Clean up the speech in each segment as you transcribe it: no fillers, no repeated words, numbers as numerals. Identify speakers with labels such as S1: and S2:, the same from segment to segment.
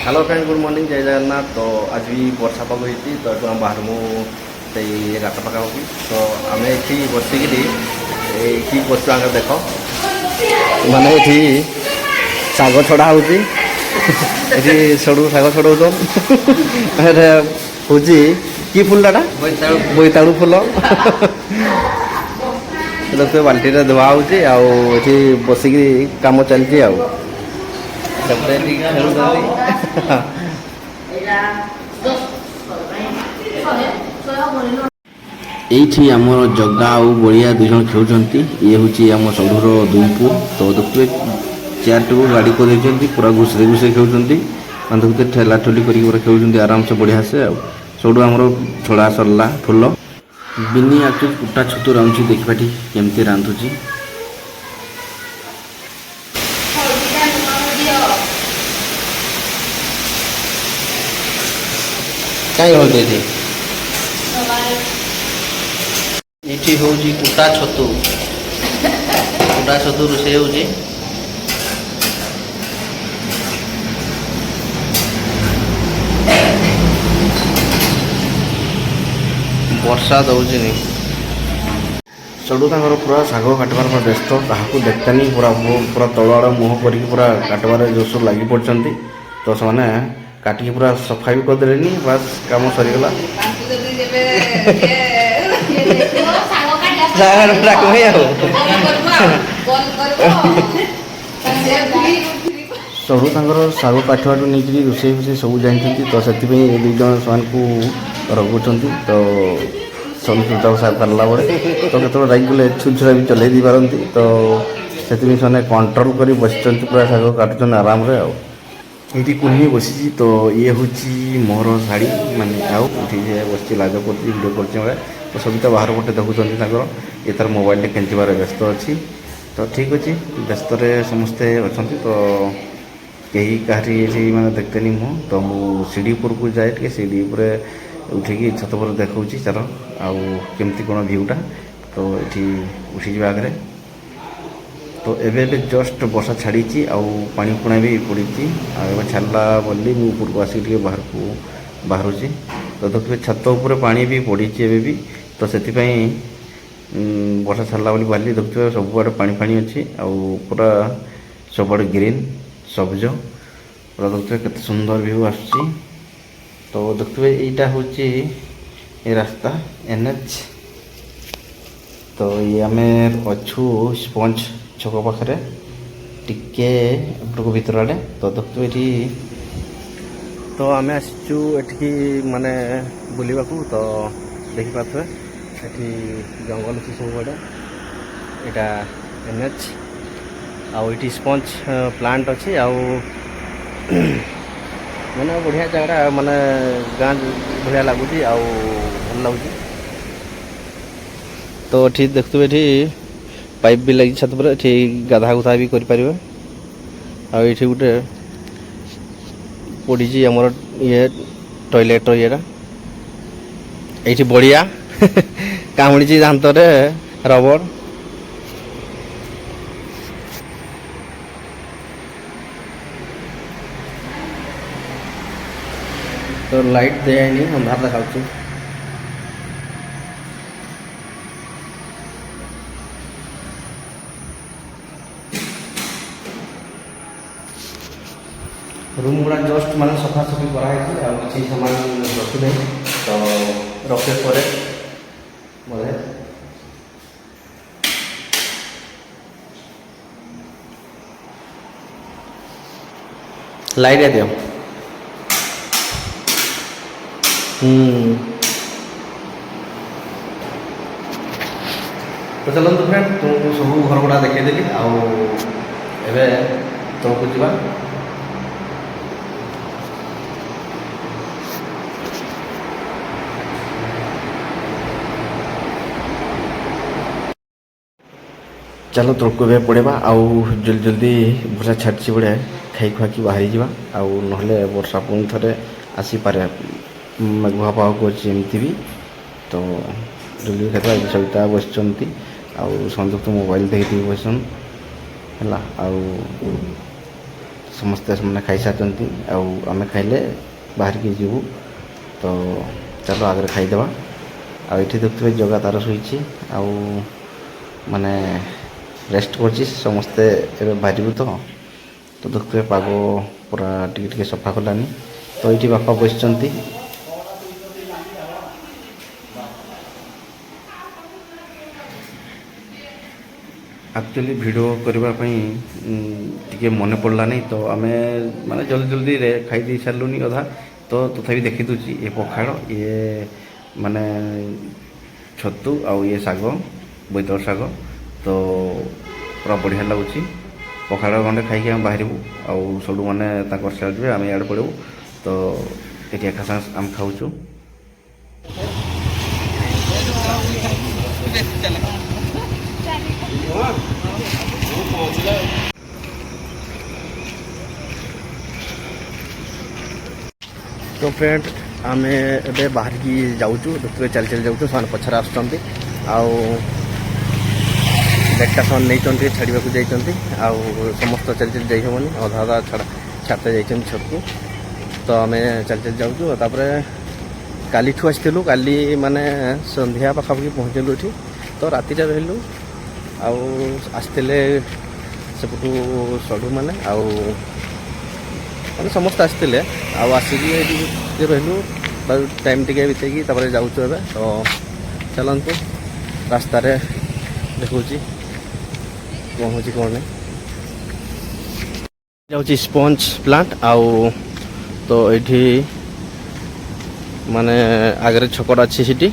S1: Hello friend good morning जय जगन्नाथ। तो आज भी वर्षा पाग होती तो ये आम बाहर से गात पका होगी तो आम ये बसिकी ये बस आगे देख माने ये शाग छड़ा हो सड़ू शाग छड़ा हूँ कि फुलटा बोईताड़ू फुल देखते बाल्टी धुआ होती बसिकी कम चलती ये आमर जगा आ बड़िया दुई जन खेलुंट ये हूँ आम सबूर दुई पुओ तो देखते चेयर टेबुल गाड़ी कर पूरा घुसरे घुसरे खेलुंट देखते ठेला ठुली कर खेलुंट आराम से बढ़िया से सब आम छड़ा सरला फुल बिनी आक्चुअली कुटा छतु रांधुची देखा केमती रांधुची कहीं हल्दी ये हूँ कुटा छतु रोषे हो वर्षा दौर सड़ू पूरा शाग काटबार व्यस्त क्या देखतानी पूरा पूरा तल आड़ मुह कर पूरा काटबार जोश लगी पड़ते तो से काटिकी पूरा सफा भी करदे बास काम सरीगला सड़ू शाग काटवा नहीं रोषे फुषे सब जानते तो से दुई जन से रगुंट तो सब सारला बड़े तो केत रागले छुरा भी चल दी पारती तो से कंट्रोल कर बस पूरा शाग काटुन आराम रे ये कुनी बसी तो ये हूँ मोर शाड़ी मानने आउ बस लाज कर भिडियो कर तो सभी तो बाहर पटे देखुं ये तार मोबाइल केंचार व्यस्त अच्छी तो ठीक अच्छे व्यस्त समस्ते अच्छा तो कहीं कहारी मैंने देखते नहीं मुँह तो मुझे सीढ़ी उपर को जाए टे सीढ़ी उपर उठिकी छत पर देखा चार आमती कौन भ्यूटा तो ये उठी आगे तो एबे जस्ट वर्षा छाड़ी पानी पुणा भी पड़ी छाड़ा बोली मुझे को आसिक बाहर को बाहर तो देखिए छत उपर पानी भी पड़ी भी तो से वर्षा छाड़ा बोली बाहर देखिए सबुआड़े पानी पानी अच्छी पूरा सबुआड़े ग्रीन सबुज पूरा देखिए केते सुंदर व्यू आसुची तो देखिए यहाँ हूँ ये रास्ता NH तो ये आम अच्छू स्पंज छक पाखे टिके भीतर आड़े तो देखते ये तो आम आसचु एठी माने बुलवा तो देखिपे ये जंगल अच्छी सब आड़े यहाँ NH आईटी स्पंज प्लांट अच्छी माने बढ़िया जगह माने गाँ बढ़िया लगुच भल लगुच तो ठीक देखते ये पाइप भी लगी छत पर ये गाधा गुधा भी करें आठ गोटे पड़ी आमर ये टॉयलेट ये ये बढ़िया कामुड़ी दांत रबड़ तो लाइट दिखाई अंधार देखा रूम गुड़ा जस्ट मान सफा सफी कराई किसी सामान रखी तो रखे पर बोले लाइट दियो तो चलते फ्रेंड तुमको सब घर गुड़ा देखदेली आवे तुमको जावा चलो तुमको भी पड़ेगा आउ जल्दी जल्दी वर्षा छाड़ी बढ़िया खाई खुआकी बाहरी जा ना वर्षा पुणी थे आसीपे मेघुआ पाग अच्छी भी तो जल्दी खाते सविता बस संयुक्त मोबाइल देखी बसन है ସମସ୍ତେ ସେମାନେ ଖାଇସାରିଛନ୍ତି ଆଉ ଆମେ ଖାଇଲେ ବାହାରିକି ଯିବୁ ତ ଚାଲ ଆଗରେ ଖାଇଦେବା। ଆଉ ଏଠି ଦେଖୁଥିବେ ଜଗା ତାର ଶୋଇଛି ଆଉ ମାନେ ରେଷ୍ଟ କରୁଛି। ସମସ୍ତେ ଏବେ ବାହାରିବୁ ତ ଦେଖୁଥିବେ ପାଗ ପୁରା ଟିକେ ଟିକେ ସଫା କଲାନି ତ ଏଇଠି ବାପା ବସିଛନ୍ତି। ଆକ୍ଚୁଆଲି ଭିଡ଼ିଓ କରିବା ପାଇଁ ଟିକେ ମନେ ପଡ଼ିଲାନି ତ ଆମେ ମାନେ ଜଲ୍ଦି ଜଲ୍ଦିରେ ଖାଇ ଦେଇ ସାରିଲୁନି ଅଧା ତ ତଥାପି ଦେଖି ଦେଉଛି ଏ ପଖାଳ ଇଏ ମାନେ ଛତୁ ଆଉ ଇଏ ଶାଗ ବୋଇତାଳୁ ଶାଗ ତ ପୁରା ବଢ଼ିଆ ଲାଗୁଛି। ପଖାଳ ଗଣ୍ଡେ ଖାଇକି ଆମେ ବାହାରିବୁ ଆଉ ସବୁ ମାନେ ତାଙ୍କର ସିଆଡ଼େ ଯିବେ ଆମେ ଇଆଡ଼େ ପଳେଇବୁ ତ ଏଠି ଏକା ସାଙ୍ଗେ ଆମେ ଖାଉଛୁ। तो फ्रेंड आमे ए बाहरिकी जाऊँ देखिए चल चल जाऊँ से पछार आसुँच आउ बैगटा से नहीं छाड़ा जाती आउ समस्त चल चल जाइबनी अधा अधा छाड़ते जाइए छतु तो आम चल चल जाऊँ तापर काली आसलु काली माने संध्या पाखापाखि पहुँचलु ये तो राति रहीलु आसते सेपटू सड़ू मैंने आउ मैंने समस्त आसते आसिकी रहीलु टाइम टे बीतेकी जाऊँ ए तो चलतु रास्त देखा कौन हो कौन नहीं जाऊँ स्पंज प्लांट आउ तो ये माने आगे छकड़ अच्छी सीटी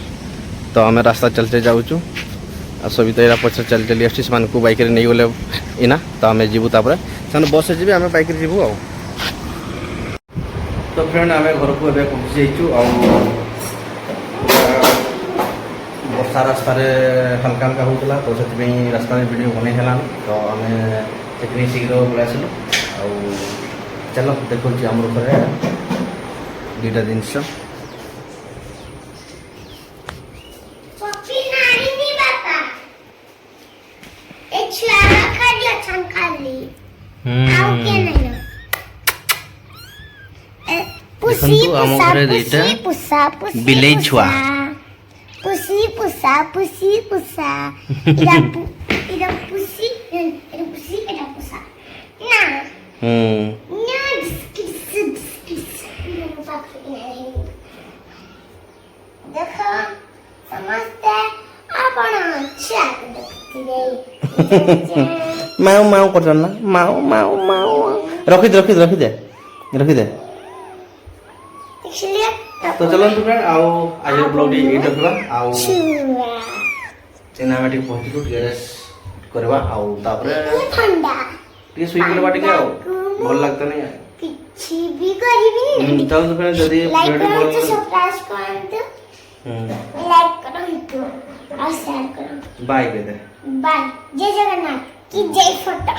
S1: तो आम रास्ता चलते जाऊँ सभी तो यहाँ पचार चल चली आस बाइक नहीं गले इना तो आम जीवु से बस जी आम बाइक जीवु आ तो फ्रेंड आम घर को पहुँची जाइए वर्षा रास्त हल्का हल्का होता तो से रास्ता वीडियो बन तो आम से शीघ्र पलि आसलु आ चलो देखो आम घर दुईटा जिनस देखंतु आम घरे दुईटा बिलेई छुआ
S2: पुसी पुसा पुसी पुसा इरा पुसी इरा पुसी इरा पुसा ना ना देखो समझते आपण अच्छा देखते
S1: माऊ माऊ कर ना माऊ माऊ माऊ रखी दे रखी दे रखी दे रखी दे तो चलो फ्रेंड आओ आज ब्लॉग टी एट रखवा आओ सिनेमैटिक पहुंची तो ड्रेस करवा आओ तापर
S2: ठंडा
S1: टी सुई करवा टी आओ भल लागत नहीं
S2: किछि भी करिबी
S1: चलो तो फ्रेंड जदी
S2: लाइक
S1: वीडियो
S2: करो
S1: भल
S2: तो सब्सक्राइब करंतु लाइक करो हितो और शेयर करो
S1: बाय दे
S2: बाय जय जगन्नाथ की जय फोटो